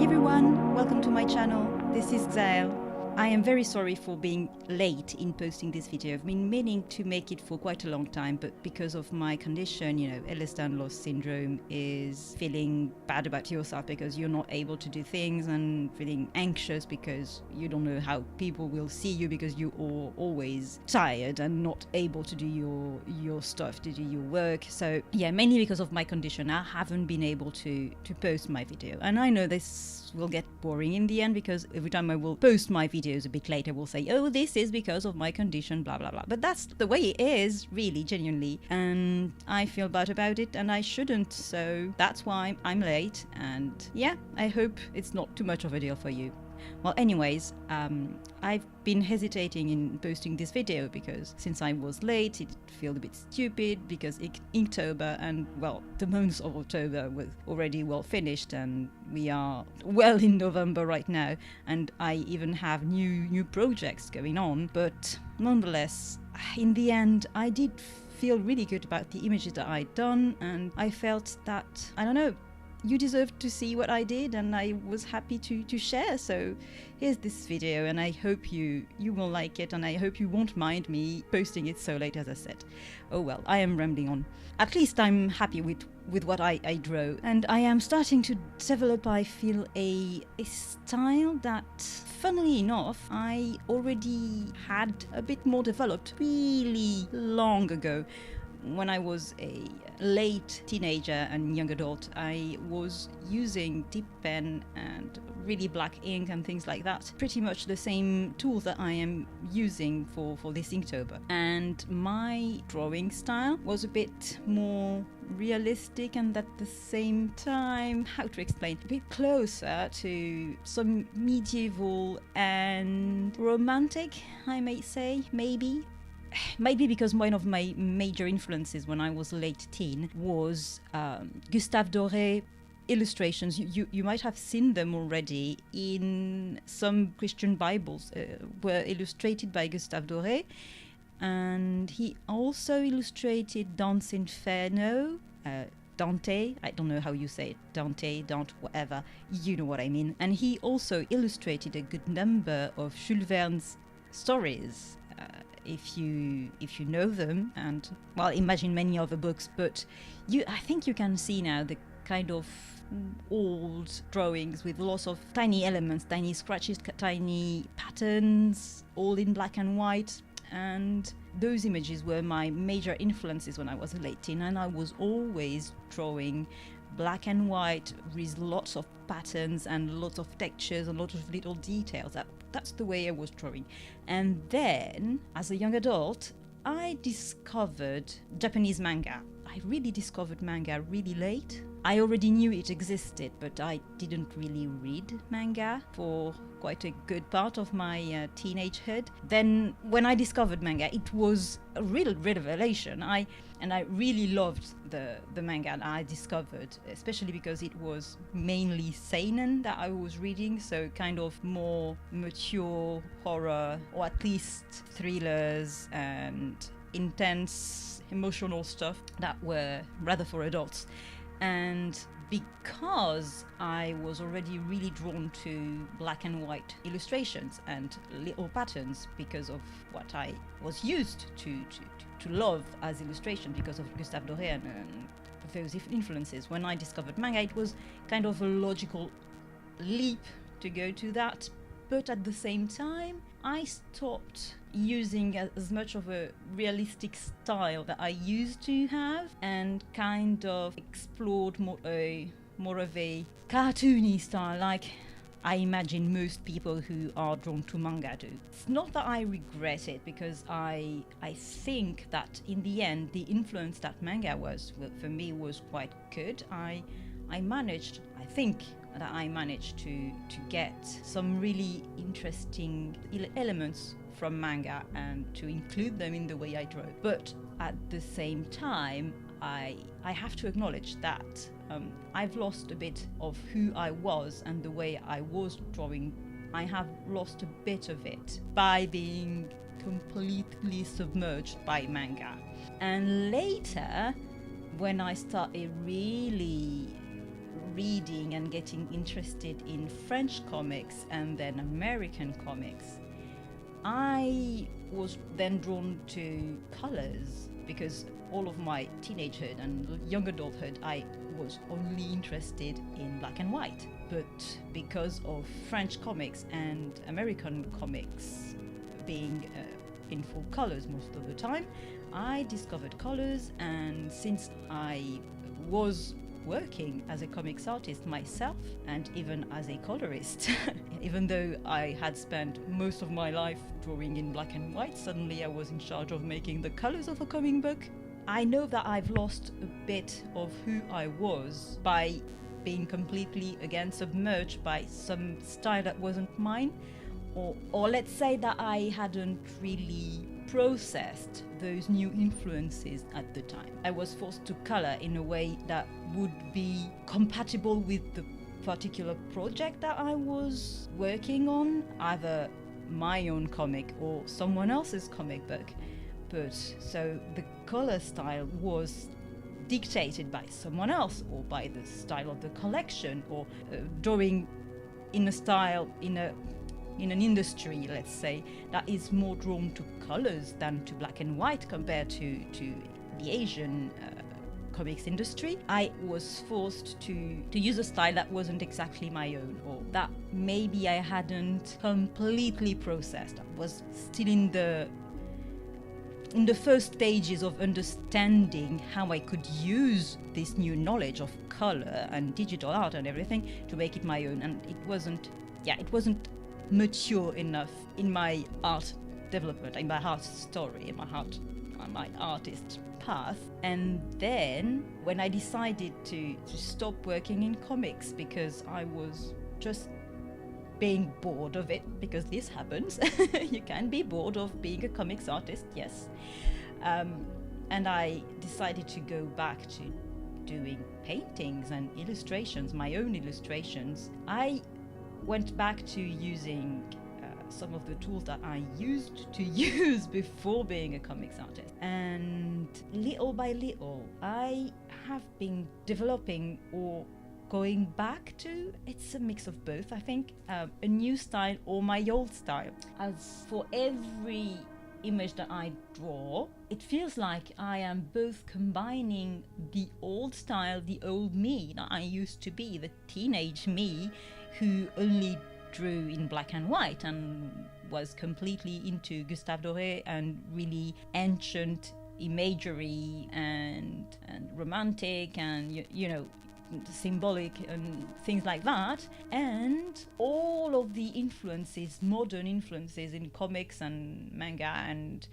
everyone, welcome to my channel. This is Xael. I am very sorry for being late in posting this video. I've been meaning to make it for quite a long time, but because of my condition, Ehlers-Danlos syndrome is feeling bad about yourself because you're not able to do things and feeling anxious because you don't know how people will see you because you are always tired and not able to do your stuff, to do your work. So yeah, mainly because of my condition, I haven't been able to post my video. And I know this will get boring in the end because every time I will post my videos a bit later, we'll say, oh, this is because of my condition, blah, blah, blah. But that's the way it is, really, genuinely. And I feel bad about it and I shouldn't. So that's why I'm late. And yeah, I hope it's not too much of a deal for you. Well, anyways, I've been hesitating in posting this video because since I was late, it felt a bit stupid because Inktober and, well, the month of October was already well finished and we are well in November right now, and I even have new projects going on. But nonetheless, in the end, I did feel really good about the images that I'd done, and I felt that, I don't know, you deserve to see what I did, and I was happy to share. So here's this video, and I hope you will like it, and I hope you won't mind me posting it so late, as I said. Oh well, I am rambling on. At least I'm happy with what I drew, and I am starting to develop, I feel, a style that, funnily enough, I already had a bit more developed really long ago. When I was a late teenager and young adult, I was using dip pen and really black ink and things like that. Pretty much the same tools that I am using for this Inktober. And my drawing style was a bit more realistic and at the same time, how to explain, a bit closer to some medieval and romantic, I may say, maybe. Maybe because one of my major influences when I was late teen was Gustave Doré illustrations. You might have seen them already in some Christian Bibles, were illustrated by Gustave Doré, and he also illustrated Danse Inferno, Dante, I don't know how you say it, Dante, whatever, you know what I mean. And he also illustrated a good number of Jules Verne's stories. If you know them, and well, imagine many other books, but I think you can see now the kind of old drawings with lots of tiny elements, tiny scratches, tiny patterns, all in black and white. And those images were my major influences when I was a late teen, and I was always drawing black and white with lots of patterns and lots of textures and lots of little details. That's the way I was drawing. And then, as a young adult, I discovered Japanese manga. I really discovered manga really late. I already knew it existed, but I didn't really read manga for quite a good part of my teenagehood. Then, when I discovered manga, it was a real revelation. I really loved the manga that I discovered, especially because it was mainly seinen that I was reading, so kind of more mature horror, or at least thrillers and intense emotional stuff that were rather for adults. And because I was already really drawn to black and white illustrations and little patterns because of what I was used to love as illustration because of Gustave Doré and those influences, when I discovered manga, it was kind of a logical leap to go to that. But at the same time, I stopped using as much of a realistic style that I used to have and kind of explored more of a cartoony style, like I imagine most people who are drawn to manga do. It's not that I regret it, because I think that in the end, the influence that manga was for me was quite good. I think that I managed to get some really interesting elements from manga and to include them in the way I draw. But at the same time, I have to acknowledge that I've lost a bit of who I was and the way I was drawing. I have lost a bit of it by being completely submerged by manga. And later, when I started really reading and getting interested in French comics and then American comics, I was then drawn to colors, because all of my teenagehood and young adulthood I was only interested in black and white. But because of French comics and American comics being in full colors most of the time, I discovered colors. And since I was working as a comics artist myself and even as a colorist, even though I had spent most of my life drawing in black and white, suddenly I was in charge of making the colors of a comic book. I know that I've lost a bit of who I was by being completely, again, submerged by some style that wasn't mine, or let's say that I hadn't really processed those new influences at the time. I was forced to color in a way that would be compatible with the particular project that I was working on, either my own comic or someone else's comic book. But so the color style was dictated by someone else, or by the style of the collection, or drawing in a style in an industry, let's say, that is more drawn to colors than to black and white compared to the Asian comics industry. I was forced to use a style that wasn't exactly my own, or that maybe I hadn't completely processed. I was still in the first stages of understanding how I could use this new knowledge of color and digital art and everything to make it my own. And it wasn't mature enough in my art development, in my art story, in my artist path. And then when I decided to stop working in comics, because I was just being bored of it, because this happens. You can be bored of being a comics artist, yes. And I decided to go back to doing paintings and illustrations, my own illustrations. I went back to using some of the tools that I used to use before being a comics artist. And little by little, I have been developing, or going back to, it's a mix of both, I think, a new style or my old style. As for every image that I draw, it feels like I am both combining the old style, the old me that I used to be, the teenage me who only drew in black and white and was completely into Gustave Doré and really ancient imagery and romantic and, you know, symbolic and things like that, and all of the influences, modern influences in comics and manga and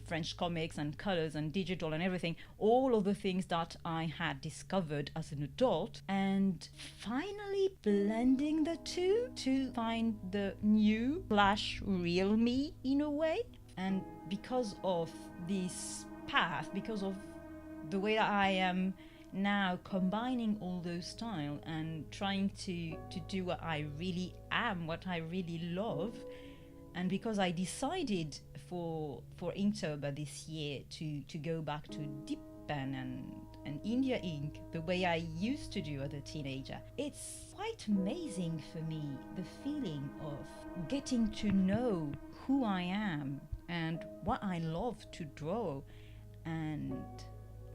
French comics and colors and digital and everything, all of the things that I had discovered as an adult, and finally blending the two to find the new / real me in a way. And because of this path, because of the way that I am now combining all those styles and trying to do what I really am, what I really love, and because I decided for Inktober this year to go back to dip pen and India ink the way I used to do as a teenager, it's quite amazing for me, the feeling of getting to know who I am and what I love to draw. And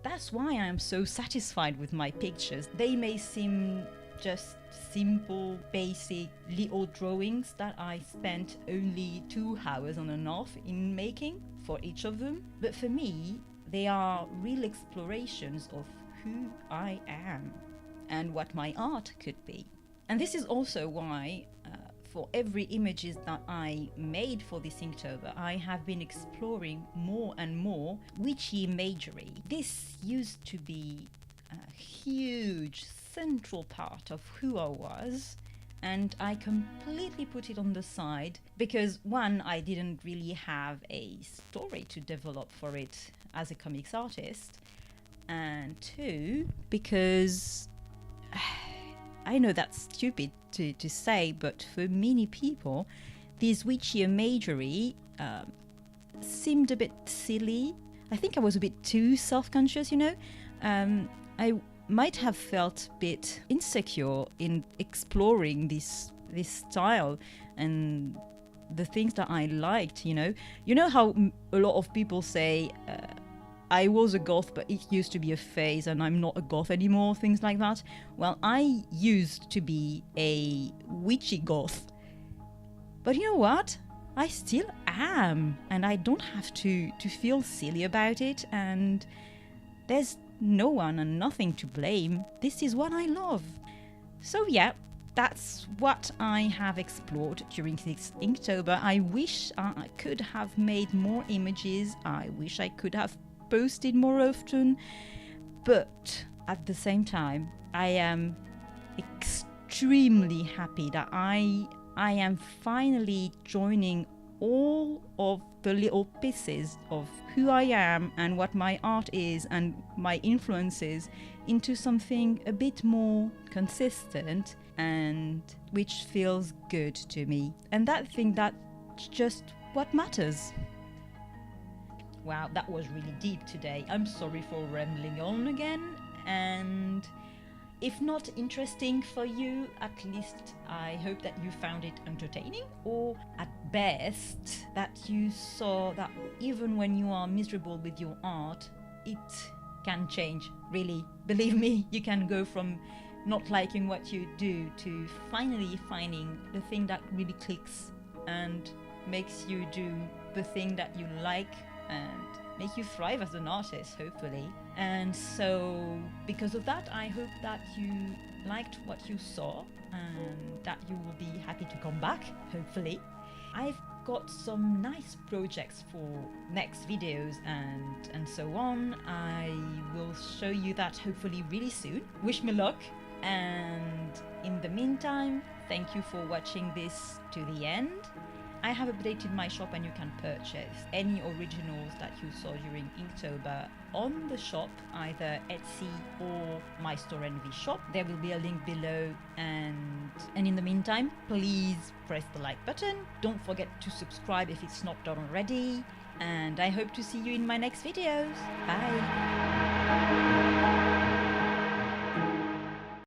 that's why I'm so satisfied with my pictures. They may seem just simple, basic little drawings that I spent only 2 hours on and off in making for each of them, but for me, they are real explorations of who I am and what my art could be. And this is also why for every images that I made for this Inktober, I have been exploring more and more witchy imagery. This used to be a huge central part of who I was, and I completely put it on the side because, one, I didn't really have a story to develop for it as a comics artist, and 2, because I know that's stupid to say, but for many people, this witchy imagery seemed a bit silly. I think I was a bit too self-conscious, you know. I might have felt a bit insecure in exploring this style and the things that I liked, you know how a lot of people say I was a goth, but it used to be a phase and I'm not a goth anymore, things like that. Well, I used to be a witchy goth, but you know what, I still am, and I don't have to feel silly about it, and there's no one and nothing to blame. This is what I love. So yeah, that's what I have explored during this Inktober. I wish I could have made more images. I wish I could have posted more often. But at the same time, I am extremely happy that I am finally joining all of the little pieces of who I am and what my art is and my influences into something a bit more consistent and which feels good to me. And that's just what matters. Wow, that was really deep today. I'm sorry for rambling on again, and if not interesting for you, at least I hope that you found it entertaining, or at best that you saw that even when you are miserable with your art, it can change, really. Believe me, you can go from not liking what you do to finally finding the thing that really clicks and makes you do the thing that you like and make you thrive as an artist, hopefully. And so because of that, I hope that you liked what you saw and that you will be happy to come back, hopefully. I've got some nice projects for next videos and so on. I will show you that hopefully really soon. Wish me luck, and in the meantime, thank you for watching this to the end. I have updated my shop and you can purchase any originals that you saw during Inktober on the shop, either Etsy or my Store Envy shop. There will be a link below, and in the meantime, please press the like button. Don't forget to subscribe if it's not done already, and I hope to see you in my next videos. Bye!